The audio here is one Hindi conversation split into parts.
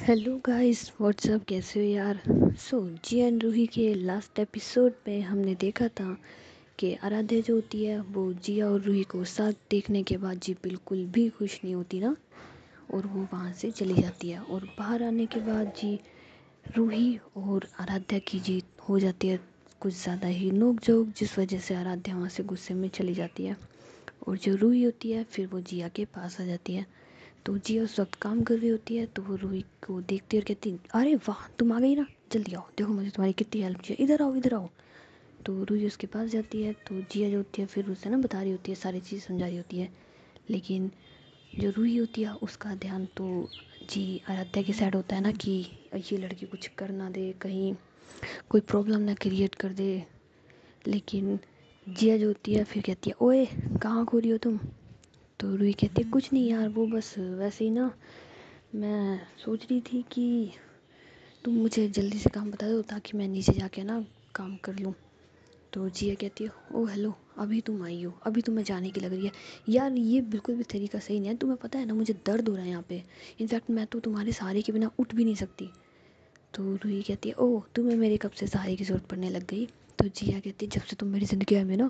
हेलो गाइस, व्हाट्सअप, कैसे हो यार। जी एंड रूही के लास्ट एपिसोड में हमने देखा था कि आराध्या जो होती है वो जिया और रूही को साथ देखने के बाद जी बिल्कुल भी खुश नहीं होती ना। और वो वहाँ से चली जाती है और बाहर आने के बाद जी रूही और आराध्या की जीत हो जाती है कुछ ज़्यादा ही नोक झोंक, जिस वजह से आराध्या वहाँ से गुस्से में चली जाती है। और जो रूही होती है फिर वो जिया के पास आ जाती है। तो जिया उस वक्त काम कर रही होती है, तो वो रूही को देखती है और कहती है, अरे वाह तुम आ गई ना, जल्दी आओ, देखो मुझे तुम्हारी कितनी हेल्प चाहिए, इधर आओ इधर आओ। तो रूही उसके पास जाती है, तो जिया जो होती है फिर उसे ना बता रही होती है, सारी चीज़ समझा रही होती है। लेकिन जो रूही होती है उसका ध्यान तो जी आराध्या के साइड होता है ना, कि ये लड़की कुछ कर ना दे, कहीं कोई प्रॉब्लम ना क्रिएट कर दे। लेकिन जिया जो होती है फिर कहती है, ओए कहाँ खो रही हो तुम। तो रूही कहती है, कुछ नहीं यार, वो बस वैसे ही ना, मैं सोच रही थी कि तुम मुझे जल्दी से काम बता दो ताकि मैं नीचे जाके ना काम कर लूँ। तो जिया कहती है, ओ हेलो, अभी तुम आई हो, अभी तुम्हें जाने की लग रही है। यार ये बिल्कुल भी तरीका सही नहीं है, तुम्हें पता है ना मुझे दर्द हो रहा है यहाँ पे। इनफैक्ट मैं तो तुम्हारे सहारे के बिना उठ भी नहीं सकती। तो रूही कहती है, ओह तुम्हें मेरे कब से सहारे की ज़रूरत पड़ने लग गई। तो जिया कहती है, जब से तुम मेरी ज़िंदगी में ना,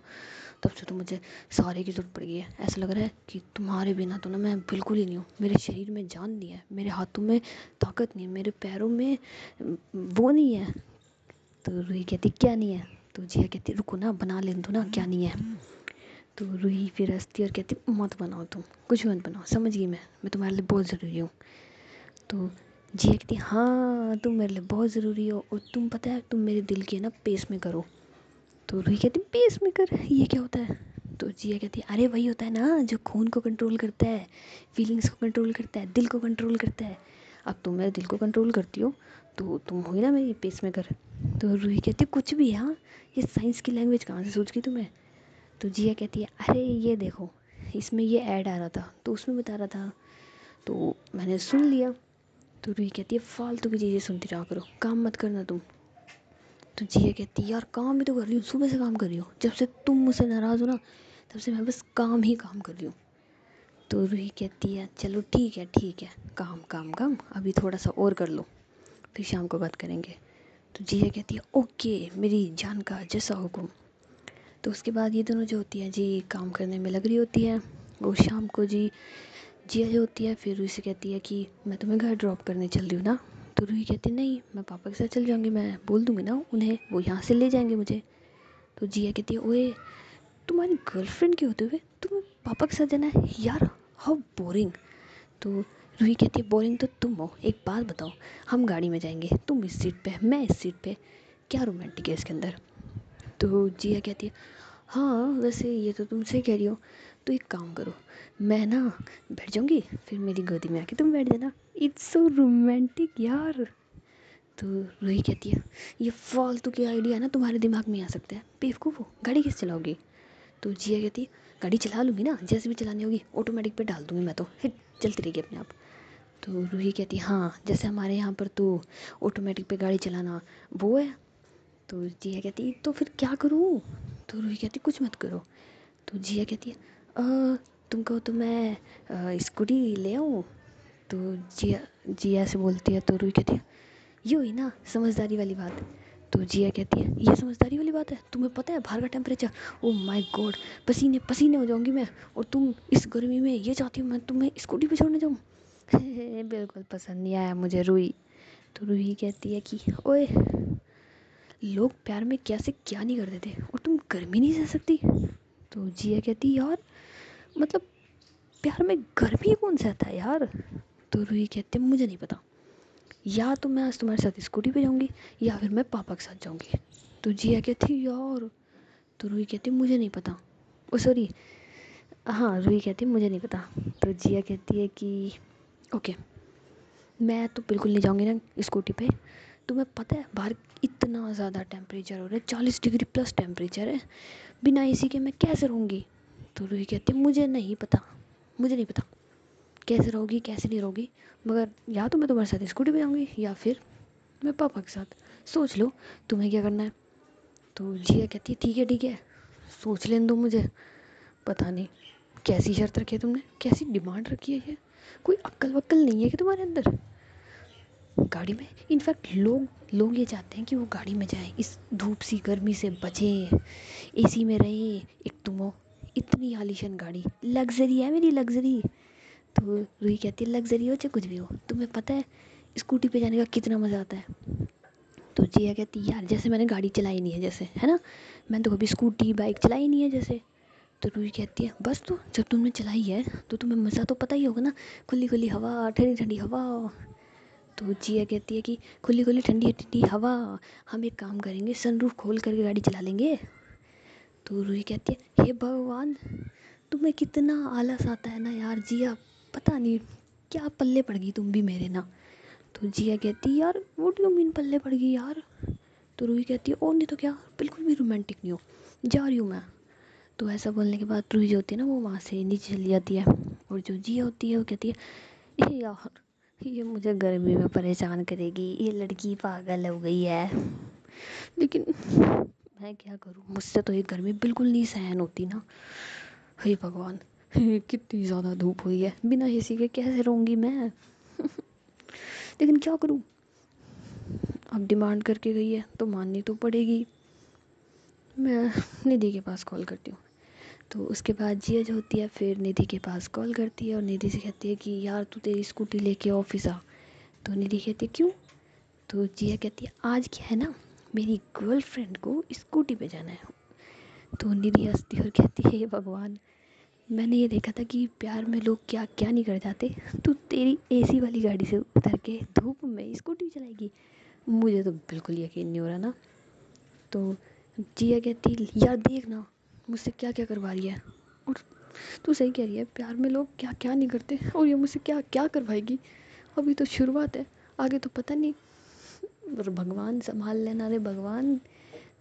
तब से तो मुझे सहारे की ज़रूरत पड़ गई है। ऐसा लग रहा है कि तुम्हारे बिना तो ना मैं बिल्कुल ही नहीं हूँ। मेरे शरीर में जान नहीं है, मेरे हाथों में ताकत नहीं है, मेरे पैरों में वो नहीं है। तो रूही कहती, क्या नहीं है। तो जिया कहती, रुको ना, बना लेने दो ना, क्या नहीं है। तो रूही फिर हंसती और कहती, मत बनाओ, तुम कुछ मत बनाओ, समझ गई मैं तुम्हारे लिए बहुत ज़रूरी हूँ। तो जिया कहती, हाँ तुम मेरे लिए बहुत ज़रूरी हो, और तुम पता है तुम मेरे दिल के ना पेस में करो। तो रूही कहती, पेस मेकर ये क्या होता है। तो जिया कहती है, अरे वही होता है ना जो खून को कंट्रोल करता है, फीलिंग्स को कंट्रोल करता है, दिल को कंट्रोल करता है। अब तुम मेरे दिल को कंट्रोल करती हो तो तुम हुई ना मेरी पेस मेकर। तो रूही कहती है, कुछ भी, हाँ ये साइंस की लैंग्वेज कहाँ से सूझ गई तुम्हें। तो जिया कहती है, अरे ये देखो, इसमें ये ऐड आ रहा था तो उसमें बता रहा था, तो मैंने सुन लिया। तो रूही कहती है, फालतू की चीज़ें सुनती रहा करो, काम मत करना तुम। तो जिया कहती है, यार काम भी तो कर रही हूँ, सुबह से काम कर रही हूँ, जब से तुम मुझसे नाराज़ हो ना तब से मैं बस काम ही काम कर रही हूँ। तो रूही कहती है, चलो ठीक है, काम काम काम, अभी थोड़ा सा और कर लो, फिर शाम को बात करेंगे। तो जिया कहती है, ओके मेरी जान का जैसा हुक्म। तो उसके बाद ये दोनों जो होती है जी काम करने में लग रही होती है। और शाम को जी जिया जो होती है फिर रूही से कहती है कि मैं तुम्हें घर ड्रॉप करने चल रही हूँ ना। तो रूही कहती है, नहीं मैं पापा के साथ चल जाऊँगी, मैं बोल दूँगी ना उन्हें, वो यहाँ से ले जाएंगे मुझे। तो जिया कहती है, ओए तुम्हारी गर्लफ्रेंड के होते हुए तुम्हें पापा के साथ जाना है यार, हाउ बोरिंग। तो रूही कहती है, बोरिंग तो तुम हो, एक बात बताओ, हम गाड़ी में जाएंगे, तुम इस सीट पे मैं इस सीट पे, क्या रोमांटिक है इसके अंदर। तो जिया कहती है, हाँ वैसे ये तो तुम सही कह रही हो, तो एक काम करो, मैं ना बैठ जाऊँगी, फिर मेरी गोदी में आके तुम बैठ जाना, इट्स सो रोमांटिक यार। तो रूही कहती है, ये फालतू के आइडिया ना तुम्हारे दिमाग में आ सकते हैं, बेवकूफ़ हो, गाड़ी कैसे चलाओगी। तो जिया कहती है, गाड़ी चला लूँगी ना, जैसे भी चलानी होगी ऑटोमेटिक पे डाल दूँगी मैं, तो हिट चलती रहेगी अपने आप। तो रूही कहती है, हाँ जैसे हमारे यहाँ पर तो ऑटोमेटिक पे गाड़ी चलाना वो है। तो जिया कहती है, तो फिर क्या करूँ। तो रूही कहती, कुछ मत करो। तो जिया कहती है, तुम कहो तो मैं स्कूटी ले आऊँ। तो जिया जिया से बोलती है, तो रूही कहती है, ये हुई ना समझदारी वाली बात। तो जिया कहती है, ये समझदारी वाली बात है, तुम्हें पता है बाहर का टेम्परेचर, ओ माय गॉड, पसीने पसीने हो जाऊंगी मैं, और तुम इस गर्मी में ये चाहती हो मैं तुम्हें स्कूटी पे छोड़ने जाऊँ। बिल्कुल पसंद नहीं आया मुझे रूही। तो रूही कहती है कि, ओए लोग प्यार में क्या से क्या नहीं कर देते और तुम गर्मी नहीं सह सकती। तो जिया कहती, यार मतलब प्यार में गर्मी कौन सहता है यार। तो रूही कहती, मुझे नहीं पता, या तो मैं आज तुम्हारे साथ स्कूटी पे जाऊंगी या फिर मैं पापा के साथ जाऊंगी। तो जिया कहती, यार। तो रूही कहती, मुझे नहीं पता, ओ सॉरी, हाँ रूही कहती मुझे नहीं पता। तो जिया कहती है कि ओके, मैं तो बिल्कुल नहीं जाऊंगी ना स्कूटी पे, तुम्हें पता है बाहर इतना ज़्यादा टेम्परेचर हो रहा है, 40 डिग्री प्लस टेम्परेचर है, बिना एसी के मैं कैसे रहूँगी। तो रूही कहती है, मुझे नहीं पता, मुझे नहीं पता कैसे रहोगी कैसे नहीं रहोगी, मगर या तो मैं तुम्हारे साथ स्कूटी पे जाऊँगी या फिर मैं पापा के साथ, सोच लो तुम्हें क्या करना है। तो जिया कहती है, ठीक है सोच लेने दो मुझे, पता नहीं कैसी शर्त रखी है तुमने, कैसी डिमांड रखी है ये, कोई अक्ल वक्ल नहीं है कि तुम्हारे अंदर। गाड़ी में। इनफैक्ट लोग लोग ये चाहते हैं कि वो गाड़ी में जाएं, इस धूप सी गर्मी से बचें, एसी में रहें। एक तुम हो, इतनी आलीशान गाड़ी, लग्जरी है मेरी, लग्जरी। तो रूही कहती है लग्जरी हो चाहे कुछ भी हो, तुम्हें पता है स्कूटी पे जाने का कितना मज़ा आता है। तो जिया कहती है यार जैसे मैंने गाड़ी चलाई नहीं है, जैसे है ना, मैंने तो कभी स्कूटी बाइक चलाई नहीं है जैसे। तो रूही कहती है बस, तो जब तुमने चलाई है तो तुम्हें मज़ा तो पता ही होगा ना, खुली खुली हवा, ठंडी ठंडी हवा। तो जिया कहती है कि खुली खुली ठंडी ठंडी हवा, हम एक काम करेंगे सनरूफ खोल करके गाड़ी चला लेंगे। तो रूही कहती है हे भगवान, तुम्हें कितना आलस आता है ना यार जिया, पता नहीं क्या पल्ले पड़ गई तुम भी मेरे ना। तो जिया कहती है यार वो डू मीन पल्ले पड़ गई यार। तो रूही कहती है और नहीं तो क्या, बिल्कुल भी रोमांटिक नहीं हो, जा रही हूँ मैं। तो ऐसा बोलने के बाद रूही जो होती है ना वो वहाँ से नीचे चली जाती है। और जो जिया होती है वो कहती है ये यार, ये मुझे गर्मी में परेशान करेगी, ये लड़की पागल हो गई है। लेकिन मैं क्या करूँ, मुझसे तो ये गर्मी बिल्कुल नहीं सहन होती ना। हे भगवान, कितनी ज़्यादा धूप हुई है, बिना एसी के कैसे रहूँगी मैं। लेकिन क्या करूँ, अब डिमांड करके गई है तो माननी तो पड़ेगी। मैं निधि के पास कॉल करती हूँ। तो उसके बाद जिया जो होती है फिर निधि के पास कॉल करती है और निधि से कहती है कि यार तू तेरी स्कूटी लेके ऑफिस आ। तो निधि कहती है क्यों। तो जिया कहती है आज क्या है ना, मेरी गर्लफ्रेंड को स्कूटी पे जाना है। तो निधि हंसती और कहती है हे भगवान, मैंने ये देखा था कि प्यार में लोग क्या क्या नहीं कर जाते, तू तेरी एसी वाली गाड़ी से उतर के धूप में स्कूटी चलाएगी, मुझे तो बिल्कुल यकीन नहीं हो रहा ना। तो जिया कहती यार देख ना मुझसे क्या क्या करवा रही है, और तू सही कह रही है, प्यार में लोग क्या क्या नहीं करते, और ये मुझसे क्या क्या करवाएगी, अभी तो शुरुआत है, आगे तो पता नहीं। और भगवान संभाल लेना रे भगवान।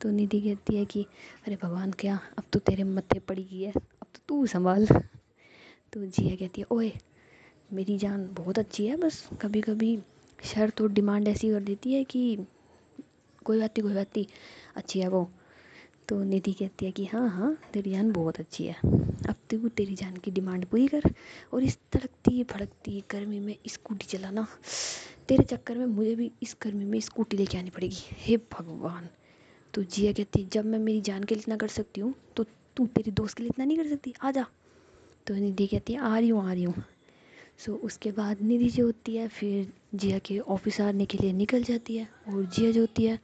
तो निधि कहती है कि अरे भगवान क्या, अब तो तेरे मत्थे पड़ी गई है, अब तो तू संभाल। तो जिया कहती है ओए मेरी जान बहुत अच्छी है, बस कभी कभी शर्त और डिमांड ऐसी कर देती है कि कोई बात नहीं कोई बात नहीं, अच्छी है वो। तो निधि कहती है कि हाँ हाँ तेरी जान बहुत अच्छी है, अब तू तेरी जान की डिमांड पूरी कर, और इस तड़कती भड़कती गर्मी में स्कूटी चलाना, तेरे चक्कर में मुझे भी इस गर्मी में स्कूटी लेके आनी पड़ेगी, हे भगवान। तो जिया कहती है जब मैं मेरी जान के लिए इतना कर सकती हूँ तो तू तेरी दोस्त के लिए इतना नहीं कर सकती, आ जा। तो निधि कहती है आ रही हूँ। सो उसके बाद निधि जो होती है फिर जिया के ऑफिस आने के लिए निकल जाती है, और जिया जो होती है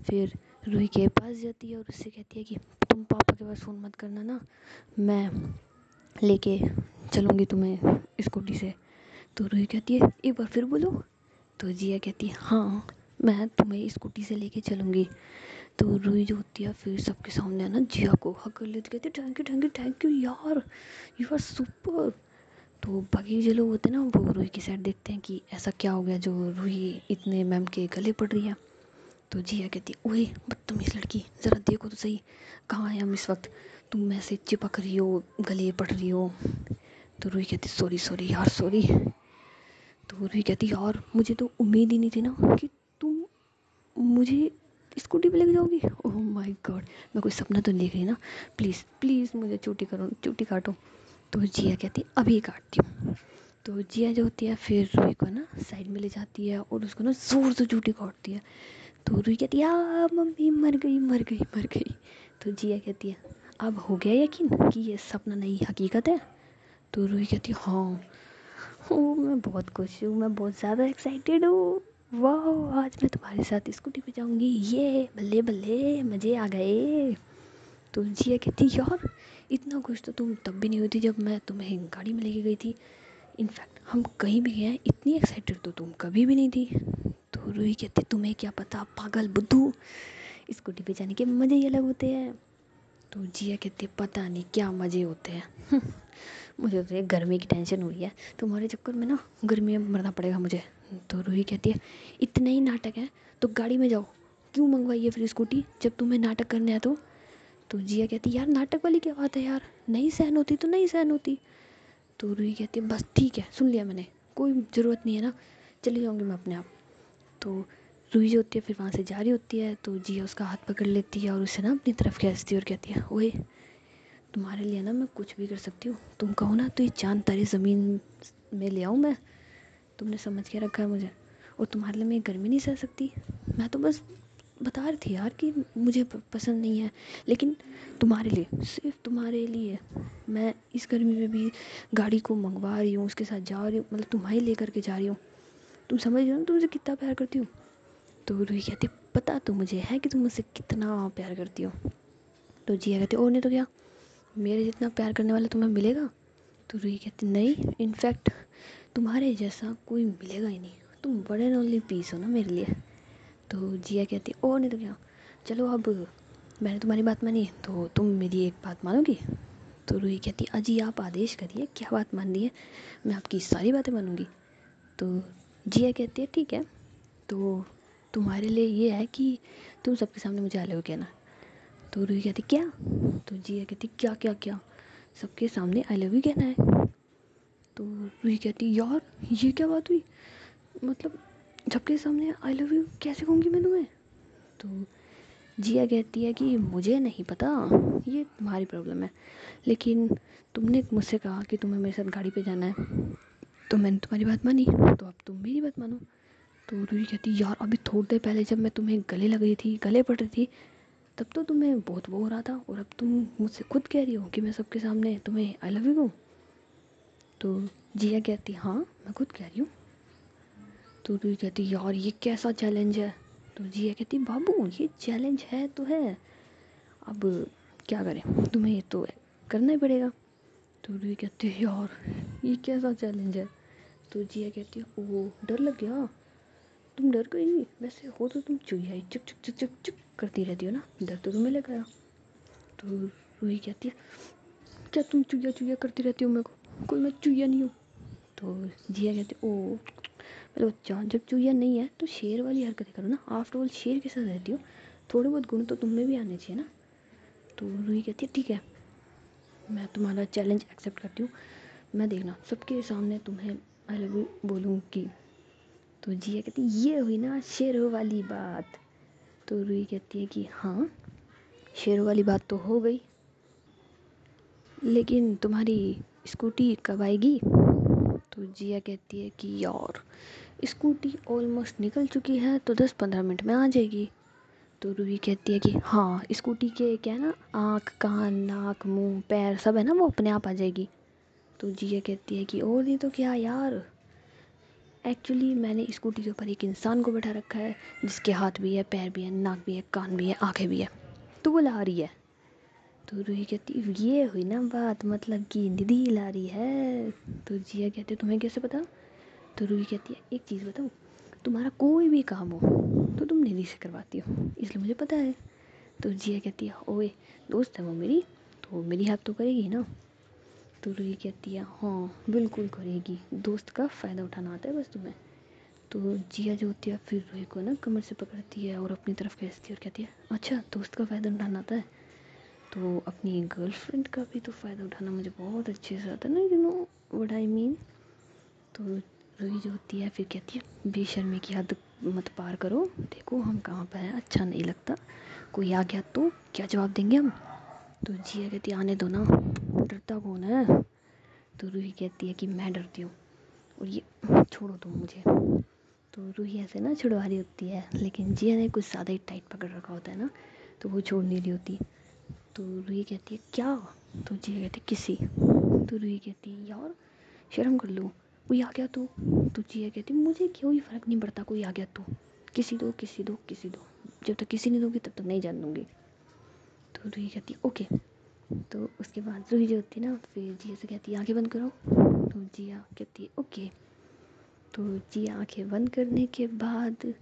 फिर रूही के पास जाती है और उससे कहती है कि तुम पापा के पास फ़ोन मत करना ना, मैं लेके चलूँगी तुम्हें स्कूटी से। तो रूही कहती है एक बार फिर बोलो। तो जिया कहती है हाँ मैं तुम्हें स्कूटी से लेके चलूँगी। तो रूही जो होती है फिर सबके सामने ना जिया को हक कर लेती, कहती है thank you thank you thank you यार, यू आर सुपर। तो बाकी जो लोग होते हैं ना वो रूही की साइड देखते हैं कि ऐसा क्या हो गया जो रूही इतने मैम के गले पड़ रही है। तो जिया कहती ओए बदतमीज लड़की, ज़रा देखो तो सही कहाँ है हम इस वक्त, तुम ऐसे चिपक रही हो, गले पड़ रही हो। तो रूही कहती सॉरी सॉरी यार सॉरी। तो रूही कहती यार मुझे तो उम्मीद ही नहीं थी ना कि तुम मुझे स्कूटी पे लेके जाओगी, ओह माय गॉड, मैं कोई सपना तो नहीं देख रही ना, प्लीज़ प्लीज़ मुझे चूटी करो, चूटी काटो। तो जिया कहती अभी काटती हूँ। तो जिया जो होती है फिर रूही को ना साइड में ले जाती है और उसको ना ज़ोर से चूटी काटती है। तो रूही कहती है मम्मी मर गई मर गई मर गई। तो जिया कहती है अब हो गया यकीन कि ये सपना नहीं हकीकत है। तो रूही कहती है हाँ, ओ मैं बहुत खुश हूँ, मैं बहुत ज़्यादा एक्साइटेड हूँ, वाह आज मैं तुम्हारे साथ स्कूटी पे जाऊँगी, ये बल्ले बल्ले मज़े आ गए। तो जिया कहती यार इतना खुश तो तुम तब भी नहीं हुई थी जब मैं तुम्हें गाड़ी में लेके गई थी, इनफैक्ट हम कहीं भी गए हैं इतनी एक्साइटेड तो तुम कभी भी नहीं थी। तो रूही कहती तुम्हें क्या पता पागल बुद्धू, स्कूटी पे जाने के मज़े ही अलग होते हैं। तो जिया कहती पता नहीं क्या मज़े होते हैं। मुझे तो ये गर्मी की टेंशन हुई है, तुम्हारे चक्कर में ना गर्मी में मरना पड़ेगा मुझे। तो रूही कहती है इतने ही नाटक है तो गाड़ी में जाओ, क्यों मंगवाई है फिर स्कूटी जब तुम्हें नाटक करने है तो। तो जिया कहती यार नाटक वाली क्या बात है यार, नहीं सहन होती तो नहीं सहन होती। तो रूही कहती है बस ठीक है सुन लिया मैंने, कोई ज़रूरत नहीं है ना, चली जाऊँगी मैं अपने आप। तो रूही जो होती है फिर वहाँ से जा रही होती है तो जिया उसका हाथ पकड़ लेती है और उसे ना अपनी तरफ खींचती है और कहती है ओए तुम्हारे लिए ना मैं कुछ भी कर सकती हूँ, तुम कहो ना तो ये चांद तारे ज़मीन में ले आऊँ मैं, तुमने समझ के रखा है मुझे। और तुम्हारे लिए मैं गर्मी नहीं सह सकती? मैं तो बस बता रही थी यार कि मुझे पसंद नहीं है, लेकिन तुम्हारे लिए, सिर्फ तुम्हारे लिए मैं इस गर्मी में भी गाड़ी को मंगवा रही हूँ, उसके साथ जा रही हूँ, मतलब तुम्हारे लेकर के जा रही हूँ। तुम समझ रहे हो ना तुमसे कितना प्यार करती हूँ? तो रूही कहती पता तो मुझे है कि तुम मुझसे कितना प्यार करती हो। तो जिया कहती और नहीं तो क्या, मेरे जितना प्यार करने वाला तुम्हें मिलेगा? तो रूही कहती नहीं, इनफैक्ट तुम्हारे जैसा कोई मिलेगा ही नहीं, तुम बड़े एंड ओनली पीस हो ना मेरे लिए। तो जिया कहती और नहीं तो क्या, चलो अब मैंने तुम्हारी बात मानी तो तुम मेरी एक बात मानोगी? तो रूही कहती अजी आप आदेश करिए, क्या बात माननी है, मैं आपकी सारी बातें मानूंगी। तो जिया कहती है ठीक है, तो तुम्हारे लिए ये है कि तुम सबके सामने मुझे आई लव यू कहना। तो रूही कहती क्या? तो जिया कहती क्या क्या क्या, सबके सामने आई लव यू कहना है? तो रूही कहती यार ये क्या बात हुई, मतलब सबके सामने आई लव यू कैसे कहूँगी मैं तुम्हें? तो जिया कहती है कि मुझे नहीं पता, ये तुम्हारी प्रॉब्लम है, लेकिन तुमने मुझसे कहा कि तुम्हें मेरे साथ गाड़ी पे जाना है, तो मैंने तुम्हारी बात मानी, तो अब तुम मेरी बात मानो। तो रूही कहती यार अभी थोड़ी देर पहले जब मैं तुम्हें गले लग रही थी, गले पड़ रही थी, तब तो तुम्हें बहुत वो हो रहा था, और अब तुम मुझसे खुद कह रही हो कि मैं सबके सामने तुम्हें आई लव यू कहूँ? तो जिया कहती हाँ मैं खुद कह रही हूँ। तो रूही कहती यार ये कैसा चैलेंज है? तो जिया कहती बाबू ये चैलेंज है तो है, अब क्या करें, तुम्हें ये तो करना ही पड़ेगा। तो रूही कहती है यार ये कैसा चैलेंज है? तो जिया कहती है ओ डर लग गया, तुम डर गई, वैसे हो तो तुम चुईया ही चुक चुक चुक चुक चुक करती रहती हो ना, डर तो तुम्हें लग गया। तो रूही कहती है क्या तुम चुईया चुईया करती रहती हो मेरे को, कोई मैं चुईया नहीं हूँ? तो जिया कहती ओ मेरे बच्चा जब चुईया नहीं है तो शेर वाली हरकतें करो ना, आफ्टर ऑल शेर के साथ रहती हो, थोड़े बहुत गुण तो तुम में भी आने चाहिए ना। तो रूही कहती है ठीक है मैं तुम्हारा चैलेंज एक्सेप्ट करती हूँ, मैं देखना सबके सामने तुम्हें आई लव यू बोलूँगी। तो जिया कहती ये हुई ना शेरों वाली बात। तो रूही कहती है कि हाँ शेरों वाली बात तो हो गई, लेकिन तुम्हारी स्कूटी कब आएगी? तो जिया कहती है कि यार स्कूटी ऑलमोस्ट निकल चुकी है, तो 10-15 मिनट में आ जाएगी। तो रूही कहती है कि हाँ स्कूटी के क्या है ना, आँख कान नाक मुंह पैर सब है ना, वो अपने आप आ जाएगी। तो जिया कहती है कि और नहीं तो क्या यार, एक्चुअली मैंने स्कूटी के ऊपर एक इंसान को बैठा रखा है, जिसके हाथ भी है पैर भी है नाक भी है कान भी है आँखें भी है, तो वो ला रही है। तो रूही कहती ये हुई ना बात, मतलब कि निधि ला रही है। तो जिया कहते तुम्हें कैसे पता? तो रूही कहती है एक चीज़ बताऊँ, तुम्हारा कोई भी काम हो तो तुम निधि से करवाती हो, इसलिए मुझे पता है। तो जिया कहती है ओए दोस्त है वो मेरी, तो मेरी हेल्प तो करेगी ना? तो रूही कहती है हाँ बिल्कुल करेगी, दोस्त का फ़ायदा उठाना आता है बस तुम्हें। तो जिया जो होती है फिर रूही को ना कमर से पकड़ती है और अपनी तरफ खींचती है और कहती है अच्छा दोस्त का फ़ायदा उठाना आता है, तो अपनी गर्लफ्रेंड का भी तो फ़ायदा उठाना मुझे बहुत अच्छे से आता है ना, you know what I mean. तो रूही जो होती है फिर कहती है बेशर्मी की हद मत पार करो, देखो हम कहाँ पर हैं, अच्छा नहीं लगता, कोई आ गया तो क्या जवाब देंगे हम? तो जिया कहती है आने दो ना, डरता कौन है? तो रूही कहती है कि मैं डरती हूँ, और ये छोड़ो तुम मुझे। तो रूही ऐसे ना छुड़वा रही होती है, लेकिन जिया ने कुछ ज़्यादा ही टाइट पकड़ रखा होता है ना, तो वो छोड़ नहीं रही होती। तो रूही कहती है क्या? तो जिया कहती है किसी। तो रूही कहती है यार शर्म कर लो, कोई आ गया तो जिया कहती है मुझे कोई फ़र्क नहीं पड़ता, कोई आ गया तो, किसी दो किसी दो किसी दो, जब तक किसी नहीं दोगी तब तक नहीं जान दूँगी। तो रूही कहती है ओके। तो उसके बाद रूही जो होती है ना फिर जिया से कहती है आंखें बंद करो। तो जिया कहती है ओके। तो जिया आंखें बंद करने के बाद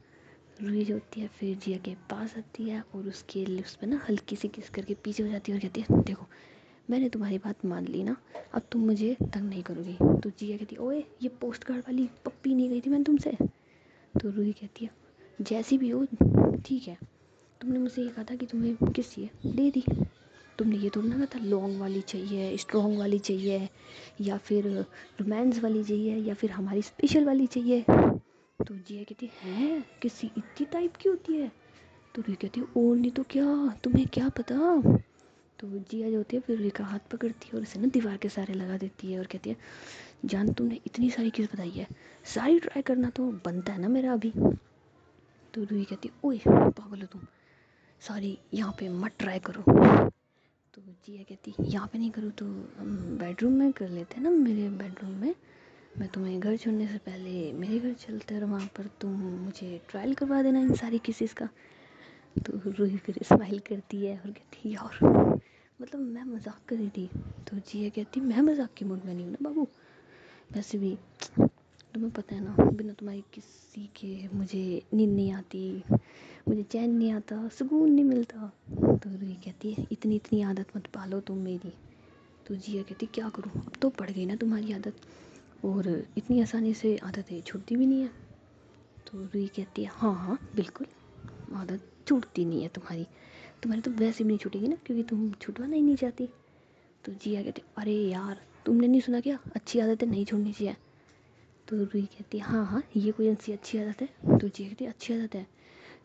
रूही जो होती है फिर जिया के पास आती है और उसके लिप्स पे ना हल्की सी किस करके पीछे हो जाती है और कहती है देखो मैंने तुम्हारी बात मान ली ना, अब तुम मुझे तंग नहीं करोगी। तो जिया कहती है ओए ये पोस्ट कार्ड वाली पप्पी नहीं गई थी मैंने तुमसे? तो रूही कहती है जैसी भी हो ठीक है, तुमने मुझसे ये कहा था कि तुम्हें किस चाहिए, दे दी। तुमने ये थोड़ा ना कहा था लॉन्ग वाली चाहिए स्ट्रॉन्ग वाली चाहिए या फिर रोमांस वाली चाहिए या फिर हमारी स्पेशल वाली चाहिए। तो जिया कहती है किसी इतनी टाइप की होती है? तो रूही कहती है और नहीं तो क्या, तुम्हें क्या पता? तो जिया जो होती है फिर रूही का हाथ पकड़ती है और उसे ना दीवार के सहारे लगा देती है और कहती है जान तुमने इतनी सारी किस बताई है, सारी ट्राई करना तो बनता है ना मेरा अभी। तो रूही कहती ओए पागल हो तुम, सारी यहाँ पे मत ट्राई करो। तो जिया कहती यहाँ पे नहीं करूँ तो हम बेडरूम में कर लेते हैं ना, मेरे बेडरूम में। मैं तुम्हें घर छोड़ने से पहले मेरे घर चलते और वहाँ पर तुम मुझे ट्रायल करवा देना इन सारी किसेस का। तो रूही फिर स्माइल करती है और कहती यार मतलब मैं मजाक कर रही थी। तो जिया कहती मैं मजाक की मूड में नहीं हूँ ना बाबू, वैसे भी तुम्हें पता है ना बिना तुम्हारी किसी के मुझे नींद नहीं आती, मुझे चैन नहीं आता, सुकून नहीं मिलता। तो रूही कहती है इतनी इतनी आदत मत पालो तुम मेरी। तो जिया कहती क्या करूँ, अब तो पड़ गई ना तुम्हारी आदत, और इतनी आसानी से आदतें छूटती भी नहीं है। तो रूही कहती है हाँ हाँ बिल्कुल, आदत छूटती नहीं है तुम्हारी, तुम्हारी तो वैसे भी नहीं छूटेगी ना क्योंकि तुम छुटवाना ही नहीं चाहती। तो जिया कहती अरे यार तुमने नहीं सुना क्या, अच्छी आदतें नहीं छोड़नी चाहिए। तो रूही कहती है हाँ हाँ ये कोई सी अच्छी आदत है। तो जिया कहती अच्छी आदत है,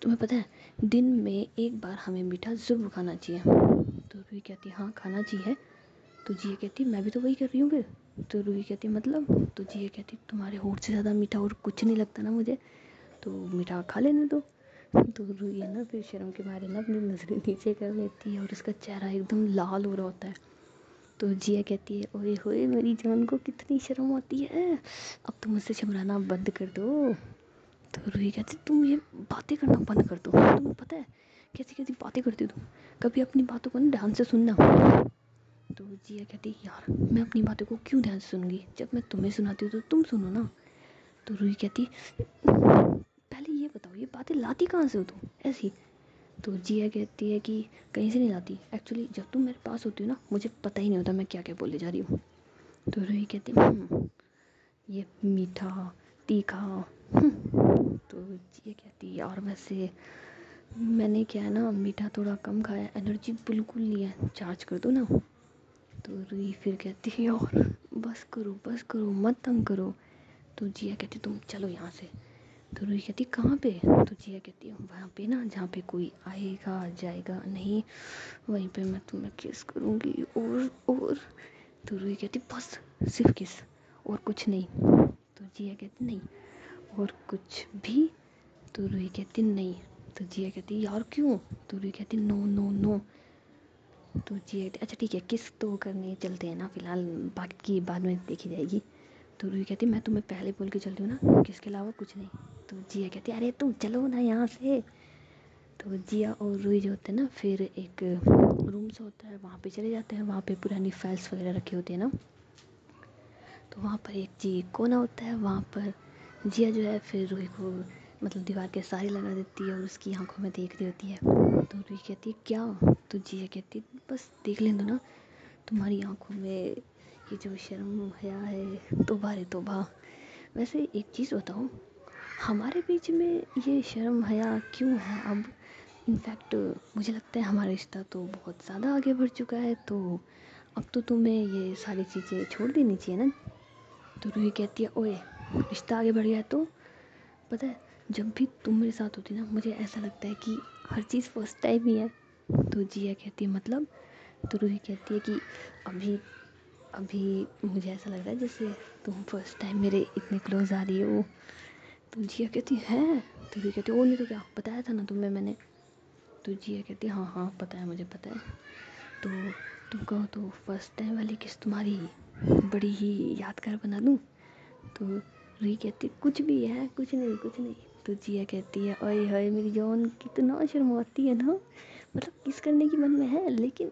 तुम्हें पता है दिन में एक बार हमें मीठा ज़रूर खाना चाहिए। तो रूही कहती हाँ खाना चाहिए। तो जिया कहती मैं भी तो वही कर रही हूँ फिर। तो रूही कहती मतलब। तो जिया कहती तुम्हारे होठ से ज़्यादा मीठा और कुछ नहीं लगता ना मुझे, तो मीठा खा लेने दो। तो रूही है ना फिर शर्म के मारे ना अपनी नज़रें नीचे कर लेती है और उसका चेहरा एकदम लाल हो रहा होता है। तो जिया कहती है ओए होए मेरी जान को कितनी शर्म आती है, अब तुम मुझसे छमराना बंद कर दो। तो रूही कहती तुम ये बातें करना बंद कर दो, तुम्हें पता है कैसी कैसी बातें करती हो तुम, कभी अपनी बातों को ना ध्यान से सुनना। तो जिया कहती यार मैं अपनी बातों को क्यों ध्यान से सुनूंगी, जब मैं तुम्हें सुनाती हूँ तो तुम सुनो ना। तो रूही कहती पहले ये बताओ ये बातें लाती कहाँ से हो तुम ऐसी। तो जिया कहती है कि कहीं से नहीं लाती, एक्चुअली जब तुम मेरे पास होती हो ना मुझे पता ही नहीं होता मैं क्या क्या बोले जा रही हूँ। तो रूही कहती ये मीठा तीखा तो जिया कहती यार वैसे मैंने क्या है ना मीठा थोड़ा कम खाया, एनर्जी बिल्कुल नहीं है, चार्ज कर दो ना। तो रूही फिर कहती है यार बस करो मत तंग करो। तो जिया कहती तुम चलो यहाँ से। तो रूही कहती कहाँ पे। तो जिया कहती वहाँ पे ना जहाँ पे कोई आएगा जाएगा नहीं, वहीं पे मैं तुम्हें किस करूँगी और। तो रूही कहती बस सिर्फ किस और कुछ नहीं। तो जिया कहती नहीं और कुछ भी। तो रूही कहती नहीं। तो जिया कहती यार क्यों। तो रूही कहती नो नो नो। तो जिया कहती अच्छा ठीक है किस तो करने चलते हैं ना फिलहाल, बाकी बाद में देखी जाएगी। तो रूही कहती मैं तुम्हें पहले बोल के चलती हूँ ना किसके अलावा कुछ नहीं। तो जिया कहती अरे तुम चलो ना यहाँ से। तो जिया और रूही जो होते हैं ना फिर एक रूम सा होता है वहाँ पे चले जाते हैं, वहाँ पे पुरानी फाइल्स वगैरह रखी होती है ना। तो वहाँ पर एक जी कोना होता है, वहाँ पर जिया जो है फिर रूही को मतलब दीवार के सहारे लगा देती है और उसकी आंखों में देख रही होती है। तो रूही कहती है क्या। तो जिया कहती बस देख लें दो ना तुम्हारी आंखों में ये जो शर्म हया है, तौबा रे तौबा। वैसे एक चीज़ बताओ हमारे बीच में ये शर्म हया क्यों है अब, इनफैक्ट मुझे लगता है हमारा रिश्ता तो बहुत ज़्यादा आगे बढ़ चुका है, तो अब तो तुम्हें ये सारी चीज़ें छोड़ देनी चाहिए ना। तो रूही कहती है ओए रिश्ता आगे बढ़ गया है तो पता है जब भी तुम मेरे साथ होती ना मुझे ऐसा लगता है कि हर चीज़ फर्स्ट टाइम ही है। तो जिया कहती है मतलब। तो रूही कहती है कि अभी अभी मुझे ऐसा लग रहा है जैसे तुम फर्स्ट टाइम मेरे इतने क्लोज आ रही हो। तो जिया कहती है। तो रूही कहती है ओ नहीं तो क्या बताया था ना तुम्हें मैंने। तो जिया कहती है हाँ हाँ पता है मुझे पता है। तो तुम कहो तो फर्स्ट टाइम वाली किस तुम्हारी बड़ी ही यादगार बना दूँ। तो रूही कहती कुछ भी है कुछ नहीं कुछ नहीं। तो जिया कहती है ओए हाय मेरी जान कितना शर्म आती है ना, मतलब किस करने की मन में है लेकिन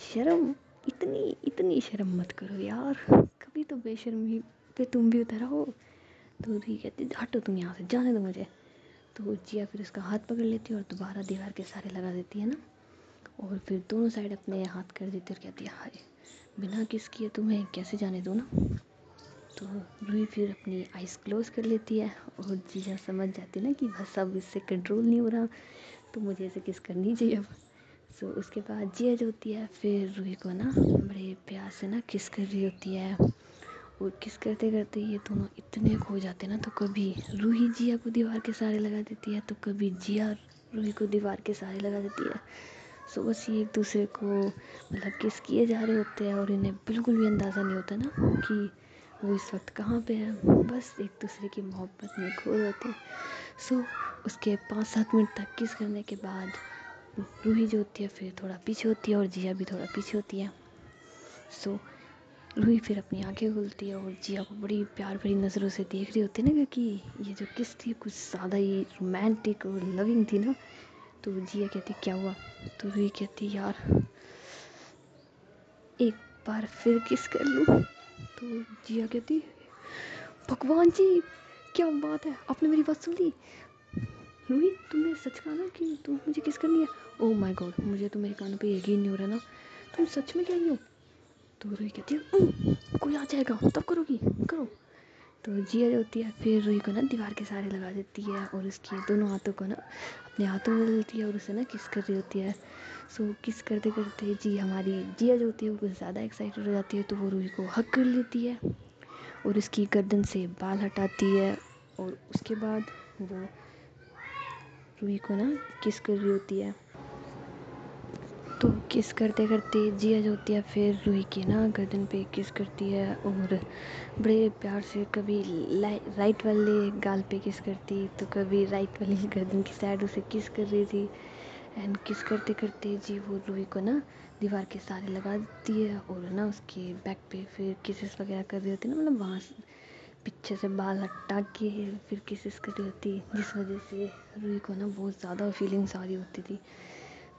शर्म, इतनी इतनी शर्म मत करो यार, कभी तो बेशर्मी पे तुम भी उतर आओ। तो रूही कहती हटो तुम यहाँ से जाने दो मुझे। तो जिया फिर उसका हाथ पकड़ लेती है और दोबारा दीवार के सहारे लगा देती है ना, और फिर दोनों साइड अपने हाथ कर देती और कहती है हाय बिना किस किए तुम्हें कैसे जाने दो ना। तो रूही फिर अपनी आइज़ क्लोज कर लेती है और जिया समझ जाती है ना कि बस अब इससे कंट्रोल नहीं हो रहा, तो मुझे ऐसे किस करनी चाहिए अब। सो उसके बाद जिया जो होती है फिर रूही को ना बड़े प्यार से ना किस कर रही होती है, और किस करते करते ये दोनों इतने खो जाते हैं ना, तो कभी रूही जिया को दीवार के सहारे लगा देती है तो कभी जिया रूही को दीवार के सहारे लगा देती है। सो बस ये एक दूसरे को मतलब किस किए जा रहे होते हैं और इन्हें बिल्कुल भी अंदाज़ा नहीं होता ना कि वो इस वक्त कहाँ पे है, बस एक दूसरे की मोहब्बत में खो होते हैं। सो उसके 5-7 मिनट तक किस करने के बाद रूही जो होती है फिर थोड़ा पीछे होती है और जिया भी थोड़ा पीछे होती है। सो रूही फिर अपनी आंखें खोलती है और जिया को बड़ी प्यार भरी नज़रों से देख रही होती है ना, क्योंकि ये जो किस थी कुछ ज़्यादा ही रोमांटिक और लविंग थी ना। तो जिया कहती क्या हुआ, तो रूही कहती यार एक बार फिर किस कर लूँ। तो जिया कहती भगवान जी क्या बात है, आपने मेरी बात सुन ली। रूही तुमने सच कहा ना कि तुम मुझे किस करनी है। ओह माय गॉड, मुझे तो मेरे कानों पे यकीन नहीं हो रहा ना, तुम सच में कह रही हो। तो रूही कहती है कोई आ जाएगा तब करोगी, करो। तो जिया जो होती है फिर रूही को ना दीवार के सहारे लगा देती है और उसके दोनों हाथों को ना अपने हाथों में लेती है और उसे ना किस कर रही होती है। सो किस करते करते हमारी जिया जो होती है वो कुछ ज़्यादा एक्साइटेड हो जाती है, तो वो रूही को हक कर लेती है और उसकी गर्दन से बाल हटाती है और उसके बाद वो रूही को ना किस कर रही होती है। तो किस करते करते जिया जो होती है फिर रूही की ना गर्दन पे किस करती है और बड़े प्यार से कभी राइट वाले गाल पे किस करती तो कभी राइट वाली गर्दन की साइड उसे किस कर रही थी। एंड किस करते करते वो रूही को ना दीवार के सहारे लगा देती है और ना उसके बैक पे फिर किसेस वगैरह कर रही होती है ना, मतलब वहाँ पीछे से बाल हटा के फिर किसेस कर रही होती, जिस वजह से रूही को ना बहुत ज़्यादा फीलिंग्स आ रही होती थी।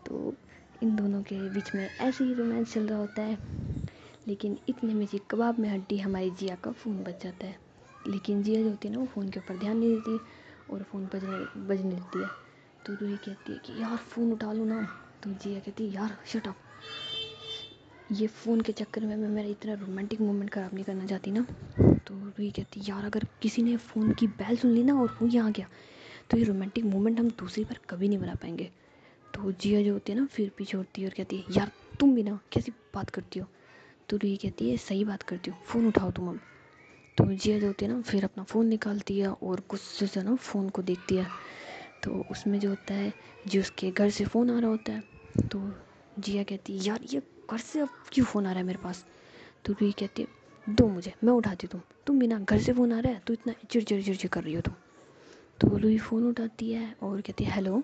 तो इन दोनों के बीच में ऐसे ही रोमांस चल रहा होता है। लेकिन इतने में जी कबाब में हड्डी हमारी जिया का फ़ोन बज जाता है। लेकिन जिया जो होती है ना वो फ़ोन के ऊपर ध्यान नहीं देती और फ़ोन बजने देती है। तो रूही कहती है कि यार फ़ोन उठा लो ना। तो जिया कहती है यार शट अप, ये फ़ोन के चक्कर में मैं मेरा इतना रोमांटिक मोमेंट ख़राब नहीं करना चाहती ना। तो रूही कहती यार अगर किसी ने फ़ोन की बैल सुन ली ना और वो यहाँ आ गया तो ये रोमांटिक मोमेंट हम दूसरी बार कभी नहीं बना पाएंगे। तो जिया जो होती है ना फिर पीछे उठती है और कहती है यार तुम भी ना कैसी बात करती हो। तो रूही कहती है सही बात करती हूँ, फ़ोन उठाओ तुम अब। तो जिया जो होती है ना फिर अपना फ़ोन निकालती है और गुस्से से ना फ़ोन को देखती है। तो उसमें जो होता है जो उसके घर से फ़ोन आ रहा होता है। तो जिया कहती है यार ये घर से अब क्यों फ़ोन आ रहा है मेरे पास। तो रूही कहती है दो मुझे, मैं उठाती हूँ, तुम भी ना घर से फ़ोन आ रहा है तो इतना चिड़चिड़ कर रही हो तुम। तो रूही फ़ोन उठाती है और कहती है हेलो।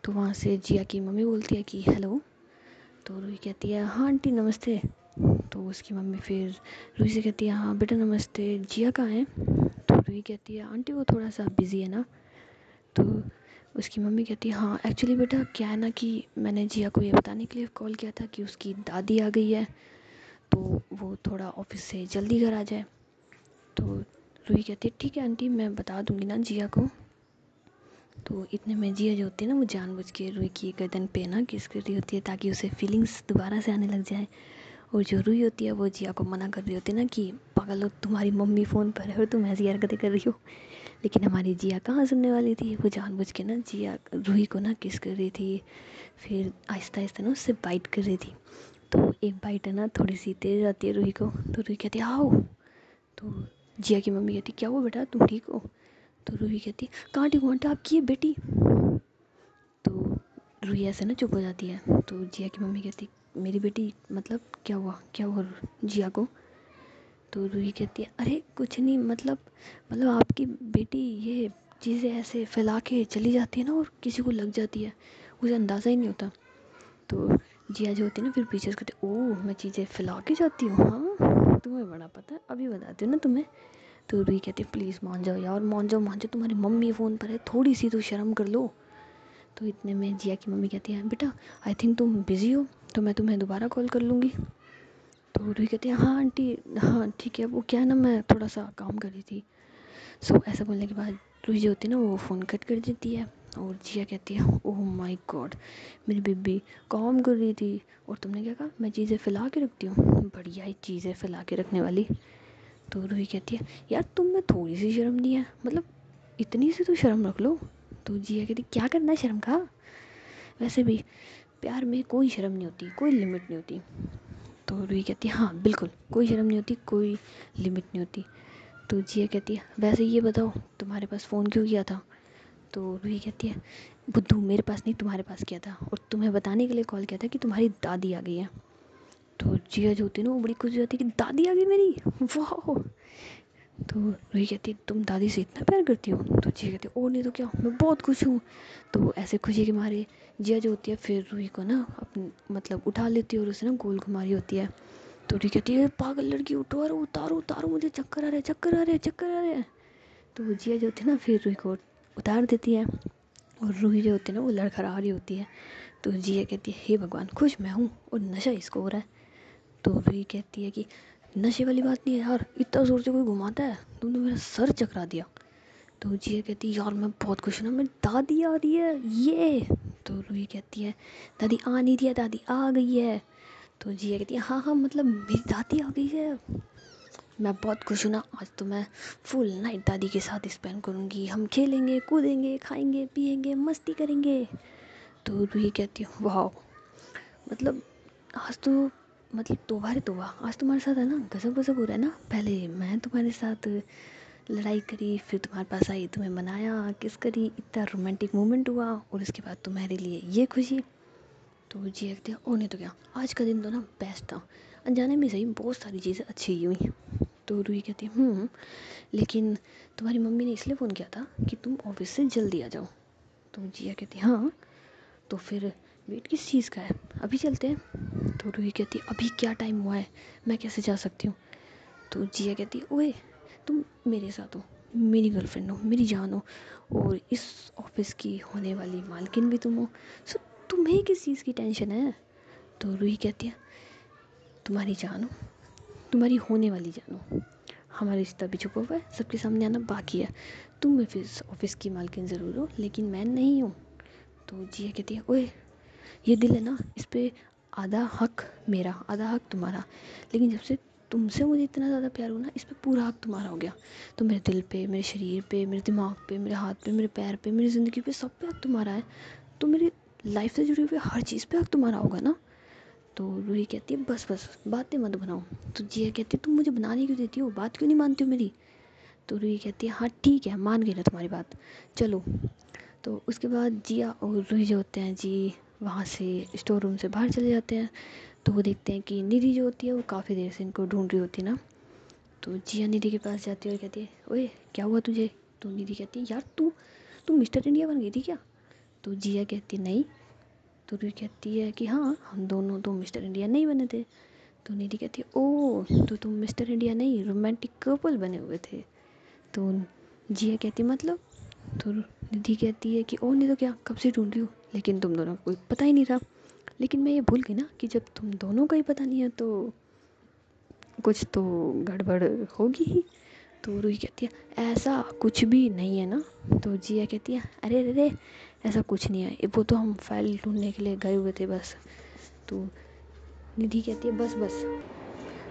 तो वहाँ से जिया की मम्मी बोलती है कि हेलो। तो रूही कहती है हाँ आंटी नमस्ते। तो उसकी मम्मी फिर रूही से कहती है हाँ बेटा नमस्ते, जिया कहाँ है। तो रूही कहती है आंटी वो थोड़ा सा बिज़ी है ना। तो उसकी मम्मी कहती है हाँ एक्चुअली बेटा क्या है ना कि मैंने जिया को ये बताने के लिए कॉल किया था कि उसकी दादी आ गई है तो वो थोड़ा ऑफिस से जल्दी घर आ जाए। तो रूही कहती है ठीक है आंटी मैं बता दूँगी ना जिया को। तो इतने में जिया जो होती है ना वो जानबूझ के रूही की गर्दन पे ना किस कर रही होती है ताकि उसे फीलिंग्स दोबारा से आने लग जाए। और जो रूही होती है वो जिया को मना कर रही होती है ना कि पागल हो, तुम्हारी मम्मी फ़ोन पर है और तुम ऐसी हरकतें कर रही हो। लेकिन हमारी जिया कहाँ सुनने वाली थी, वो जानबूझ के ना जिया रूही को ना किस कर रही थी। फिर आहिस्ता आहिस्ता ना उससे बाइट कर रही थी। तो एक बाइट है ना थोड़ी सी तेज आती है रूही को, तो रूही कहती है आओ। तो जिया की मम्मी कहती क्या हुआ बेटा तुम ठीक हो। तो रूही कहती कहाँ ठीक हूँ आंटी, आपकी ये बेटी। तो रूही ऐसे ना चुप हो जाती है। तो जिया की मम्मी कहती मेरी बेटी मतलब क्या हुआ जिया को। तो रूही कहती है अरे कुछ नहीं, मतलब आपकी बेटी ये चीज़ें ऐसे फैला के चली जाती है ना और किसी को लग जाती है, उसे अंदाज़ा ही नहीं होता। तो जिया जो होती है ना फिर पीछे से कहते ओह मैं चीज़ें फैला के जाती हूँ, हाँ तुम्हें बड़ा पता है, अभी बताती हूँ ना तुम्हें। तो रूही कहती है प्लीज़ मान जाओ यार, मान जाओ, तुम्हारी मम्मी फ़ोन पर है, थोड़ी सी तो शर्म कर लो। तो इतने में जिया की मम्मी कहती है बेटा आई थिंक तुम बिज़ी हो तो मैं तुम्हें दोबारा कॉल कर लूँगी। तो रूही कहती है हाँ आंटी हाँ ठीक है, वो क्या है ना मैं थोड़ा सा काम कर रही थी। सो ऐसा बोलने के बाद रूही जो होती है ना वो फ़ोन कट कर देती है। और जिया कहती है ओह माय गॉड मेरी बेबी काम कर रही थी और तुमने क्या कहा मैं चीज़ें फैला के रखती हूँ, बढ़िया ही चीज़ें फैला के रखने वाली। तो रूही कहती है यार तुम में थोड़ी सी शर्म नहीं है, मतलब इतनी सी तो शर्म रख लो। तो जिया कहती क्या करना है शर्म का, वैसे भी प्यार में कोई शर्म नहीं होती, कोई लिमिट नहीं होती। तो रूही कहती है हाँ बिल्कुल कोई शर्म नहीं होती, कोई लिमिट नहीं होती। तो जिया कहती है वैसे ये बताओ तुम्हारे पास फ़ोन क्यों किया था। तो रूही कहती है बुद्धू मेरे पास नहीं तुम्हारे पास किया था और तुम्हें बताने के लिए कॉल किया था कि तुम्हारी दादी आ गई है। तो जिया जो होती है ना वो बड़ी खुश हो जाती है कि दादी आ गई मेरी, वाह। तो रूही कहती है तुम दादी से इतना प्यार करती हो? तो जिया कहती है और नहीं तो क्या, मैं बहुत खुश हूँ। तो ऐसे खुशी के मारे जिया जो होती है फिर रूही को ना अपन मतलब उठा लेती है और उसे ना गोल घुमा रही होती है। तो रूही कहती है पागल लड़की उठो, और उतारो उतारो, मुझे चक्कर आ रहे हैं, चक्कर आ रहे हैं, चक्कर आ रहे हैं। तो जिया जो होती है ना फिर रूही को उतार देती है और रूही जो होती है ना वो लड़खड़ा रही होती है। तो जिया कहती है हे भगवान, खुश मैं हूँ और नशा इसको हो रहा है। तो रूही कहती है कि नशे वाली बात नहीं है यार, इतना ज़ोर से कोई घुमाता है, तुमने मेरा सर चकरा दिया। तो जिया कहती है यार मैं बहुत खुश हूँ ना, मेरी दादी आ रही है ये। तो रूही कहती है दादी आ नहीं रही है, दादी आ गई है। तो जिया कहती है हाँ हाँ मतलब मेरी दादी आ गई है, मैं बहुत खुश हूँ ना, आज तो मैं फुल नाइट दादी के साथ स्पेंड करूँगी, हम खेलेंगे कूदेंगे खाएंगे पिएंगे मस्ती करेंगे। तो रूही कहती है वाह, मतलब आज तो मतलब तोबा रे तोबा, आज तुम्हारे साथ है ना गजब गजब हो रहा है ना। पहले मैं तुम्हारे साथ लड़ाई करी, फिर तुम्हारे पास आई, तुम्हें मनाया, किस करी, इतना रोमांटिक मोमेंट हुआ, और उसके बाद तुम्हारे लिए ये खुशी। तो जी कहते हैं और नहीं तो क्या, आज का दिन तो ना बेस्ट था, अनजाने में सही बहुत सारी चीज़ें अच्छी ही हुई। तो रूही कहती है लेकिन तुम्हारी मम्मी ने इसलिए फ़ोन किया था कि तुम ऑफिस से जल्दी आ जाओ। तो जिया कहती हाँ, तो फिर वेट किस चीज़ का है, अभी चलते हैं। तो रूही कहती अभी क्या टाइम हुआ है, मैं कैसे जा सकती हूँ। तो जिया कहती ओए तुम मेरे साथ हो, मेरी गर्लफ्रेंड हो, मेरी जान हो, और इस ऑफिस की होने वाली मालकिन भी तुम हो, सो तुम्हें किस चीज़ की टेंशन है। तो रूही कहती है तुम्हारी जान हो, तुम्हारी होने वाली जान हो, हमारा रिश्ता भी छुपा हुआ है, सबके सामने आना बाकी है, तुम इस ऑफिस की मालकिन ज़रूर हो लेकिन मैं नहीं हूँ। तो जिया कहती है ओए ये दिल है ना, इस पे आधा हक मेरा आधा हक तुम्हारा, लेकिन जब से तुमसे मुझे इतना ज़्यादा प्यार हो ना, इस पे पूरा हक तुम्हारा हो गया। तो मेरे दिल पे, मेरे शरीर पे, मेरे दिमाग पे, मेरे हाथ पे, मेरे पैर पे, मेरी ज़िंदगी पे, सब पे हक तुम्हारा है। तो मेरी लाइफ से जुड़े हुए हर चीज़ पे हक तुम्हारा होगा ना। तो रूही कहती है बस बस बातें मत बनाओ। तो जिया कहती है तुम मुझे बनाने क्यों देती हो, बात क्यों नहीं मानती हो मेरी। तो रूही कहती है हाँ ठीक है मान गई ना तुम्हारी बात, चलो। तो उसके बाद जिया और रूही जो होते हैं जी वहाँ से स्टोर रूम से बाहर चले जाते हैं। तो वो देखते हैं कि निधि जो होती है वो काफ़ी देर से इनको ढूंढ रही होती है ना। तो जिया निधि के पास जाती है और कहती है ओए क्या हुआ तुझे। तो निधि कहती है यार तू मिस्टर इंडिया बन गई थी क्या। तो जिया कहती है नहीं। तो रूही कहती है कि हाँ हम दोनों तो मिस्टर इंडिया नहीं बने थे। तो निधि कहती है ओ तो तुम मिस्टर इंडिया नहीं रोमांटिक कपल बने हुए थे। तो जिया कहती है मतलब। तो निधि कहती है कि ओ नहीं तो क्या, कब से ढूंढ रही हूँ लेकिन तुम दोनों को कोई पता ही नहीं था। लेकिन मैं ये भूल गई ना कि जब तुम दोनों का ही पता नहीं है तो कुछ तो गड़बड़ होगी ही। तो रूही कहती है ऐसा कुछ भी नहीं है ना। तो जिया कहती है अरे रे रे ऐसा कुछ नहीं है, वो तो हम फाइल ढूंढने के लिए गए हुए थे बस। तो निधि कहती है बस बस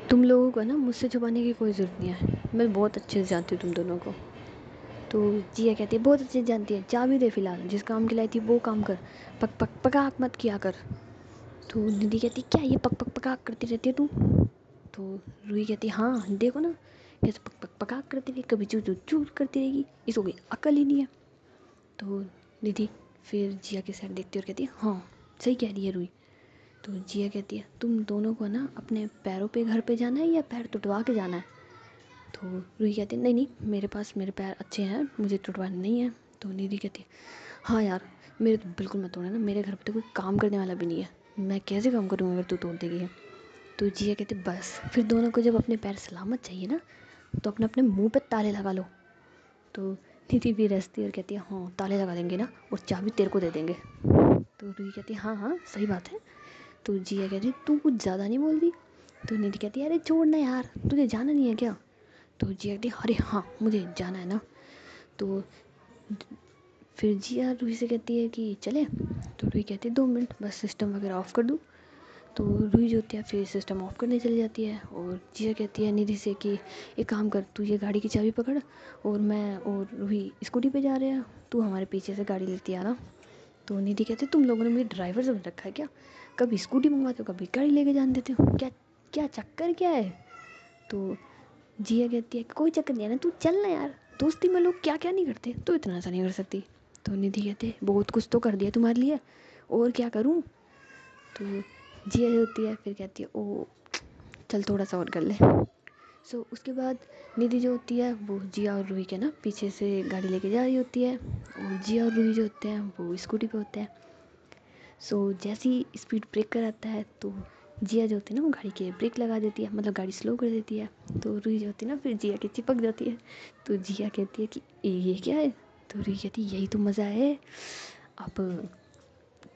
तुम लोगों को ना मुझसे छुपाने की कोई ज़रूरत नहीं है, मैं बहुत अच्छे से जानती हूँ तुम दोनों को। तो जिया कहती है बहुत अच्छे से जानती है, चाबी दे फिलहाल, जिस काम के लाई थी वो काम कर, पक पक पकाक मत किया कर। तो निधि कहती क्या ये पक पक पकाक करती रहती है तू। तो रूही कहती हाँ देखो ना कैसे पक पक पकाक करती रही, कभी चू चू चू करती रहेगी, इसको कोई अकल ही नहीं है। तो निधि फिर जिया के साइड देखती है और कहती है हाँ सही कह रही है रूही। तो जिया कहती है तुम दोनों को ना अपने पैरों पे घर पे जाना है या पैर टुटवा के जाना है। तो रूही कहती है नहीं नहीं मेरे पैर अच्छे हैं, मुझे टुटवाने नहीं है। तो निधि कहती है हाँ यार मेरे तो बिल्कुल मत तोड़ना ना, मेरे घर पे तो कोई काम करने वाला भी नहीं है, मैं कैसे काम करूँगा अगर तू तोड़ देगी है। तो जिया कहते बस फिर दोनों को जब अपने पैर सलामत चाहिए ना तो अपने अपने मुंह पे ताले लगा लो। तो निधि भी रस्ती और कहती है हाँ ताले लगा देंगे ना और चाबी तेरे को दे देंगे। तो रूही कहती है हाँ हाँ सही बात है। तो जिया कहती तू कुछ ज़्यादा नहीं बोल रही। तो निधि कहती है अरे छोड़ ना यार, तुझे जाना नहीं है क्या। तो जिया कहती अरे हाँ मुझे जाना है ना। तो फिर जिया रूही से कहती है कि चले। तो रूही कहती है 2 मिनट बस सिस्टम वगैरह ऑफ़ कर दूँ। तो रूही जो होती है फिर सिस्टम ऑफ करने चली जाती है और जिया कहती है निधि से कि एक काम कर, तू ये गाड़ी की चाबी पकड़ और मैं और रूही स्कूटी पे जा रहे हैं, तू हमारे पीछे से गाड़ी लेती आना। तो निधि कहती है तुम लोगों ने मुझे ड्राइवर समझ रखा है क्या, कभी स्कूटी मंगवाते हो कभी गाड़ी लेके जान देते हो, क्या क्या चक्कर क्या है। तो जिया कहती है कोई चक्कर नहीं है ना, तू चल ना यार, दोस्ती में लोग क्या क्या नहीं करते, तू इतना सा नहीं कर सकती। तो निधि कहते बहुत कुछ तो कर दिया तुम्हारे लिए, और क्या करूँ। तो जिया जो होती है फिर कहती है ओ चल थोड़ा सा और कर ले। उसके बाद निधि जो होती है वो जिया और रूही के ना पीछे से गाड़ी लेके जा रही होती है, और जिया और रूही जो होते हैं वो स्कूटी पे होते हैं। जैसे ही स्पीड ब्रेकर आता है तो जिया जो होती है ना वो गाड़ी के ब्रेक लगा देती है, मतलब गाड़ी स्लो कर देती है। तो रूही जो होती है ना फिर जिया के चिपक जाती है। तो जिया कहती है कि ये क्या है? तो रूही कहती है यही तो मज़ा है। अब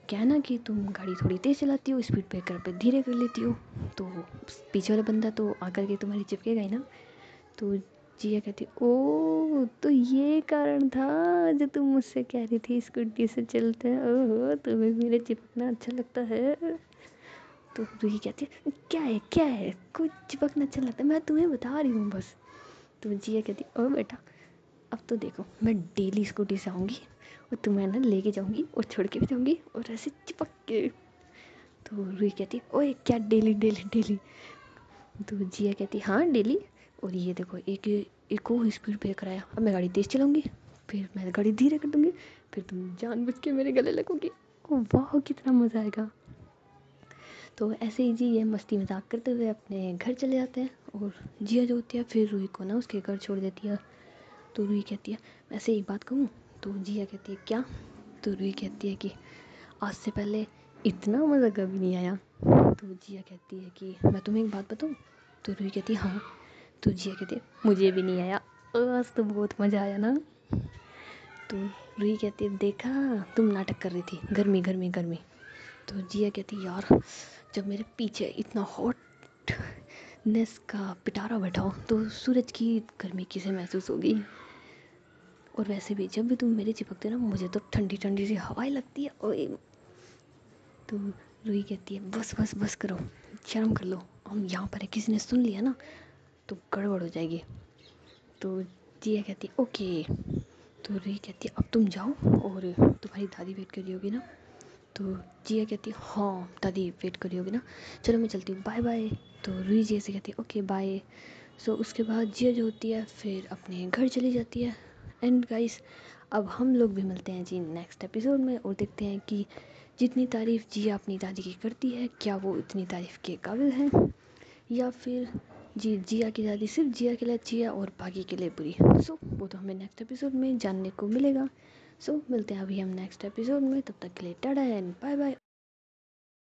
क्या है ना कि तुम गाड़ी थोड़ी तेज़ चलाती हो, स्पीड ब्रेकर पे धीरे कर लेती हो, तो पीछे वाला बंदा तो आकर के तुम्हारी चिपकेगा ही ना। तो जिया कहती ओ तो ये कारण था जो तुम मुझसे कह रही थी स्कूटी से चलते हैं, ओहो तुम्हें मेरे चिपकना अच्छा लगता है। तो रूही कहती है क्या है कुछ चिपकना अच्छा लगता है, मैं तुम्हें बता रही हूँ बस। तो जिया कहती ओ बेटा अब तो देखो मैं डेली स्कूटी से आऊँगी और तुम्हें ना लेके जाऊँगी और छोड़ के भी जाऊँगी और ऐसे चिपक के। तो रूही कहती ओए क्या डेली डेली डेली? तो जिया कहती हाँ डेली। और ये देखो एक और स्पीड ब्रेकर आया, अब मैं गाड़ी तेज़ चलाऊँगी, फिर मैं गाड़ी धीरे कर दूँगी, फिर तुम जानबूझ के मेरे गले लगोगी। ओ वाह कितना मज़ा आएगा। तो ऐसे ही जी ये मस्ती मजाक करते हुए अपने घर चले जाते हैं, और जिया जो होती है फिर रूही को ना उसके घर छोड़ देती है। तो रूही कहती है वैसे एक बात कहूँ? तो जिया कहती है क्या? तो रूही कहती है कि आज से पहले इतना मज़ा कभी नहीं आया। तो जिया कहती है कि मैं तुम्हें एक बात बताऊँ? तो रूही कहती है हाँ। तो जिया कहती है मुझे भी नहीं आया, आज तो बहुत मज़ा आया ना। तो रूही कहती है देखा तुम नाटक कर रही थी, गर्मी गर्मी गर्मी। तो जिया कहती है यार जब मेरे पीछे इतना हॉटनेस का पिटारा बैठा हो तो सूरज की गर्मी किसे महसूस होगी? और वैसे भी जब भी तुम मेरे चिपकते ना मुझे तो ठंडी ठंडी सी हवाएं लगती है। ओए तो रूही कहती है बस बस बस करो, शर्म कर लो, हम यहाँ पर है, किसी ने सुन लिया ना तो गड़बड़ हो जाएगी। तो जिया कहती है ओके। तो रूही कहती है अब तुम जाओ और तुम्हारी दादी वेट कर रही होगी ना। तो जिया कहती है हाँ दादी वेट कर रही होगी ना, चलो मैं चलती हूँ बाय बाय। तो रूही जिया से कहती है ओके बाय। उसके बाद जिया जो होती है फिर अपने घर चली जाती है। एंड गाइस अब हम लोग भी मिलते हैं जी नेक्स्ट एपिसोड में, और देखते हैं कि जितनी तारीफ़ जिया अपनी दादी की करती है क्या वो इतनी तारीफ़ के काबिल है, या फिर जी जिया की दादी सिर्फ जिया के लिए अच्छी है और बाकी के लिए बुरी। वो तो हमें नेक्स्ट एपिसोड में जानने को मिलेगा। मिलते हैं अभी हम नेक्स्ट एपिसोड में, तब तक के लिए टाटा एंड बाय बाय।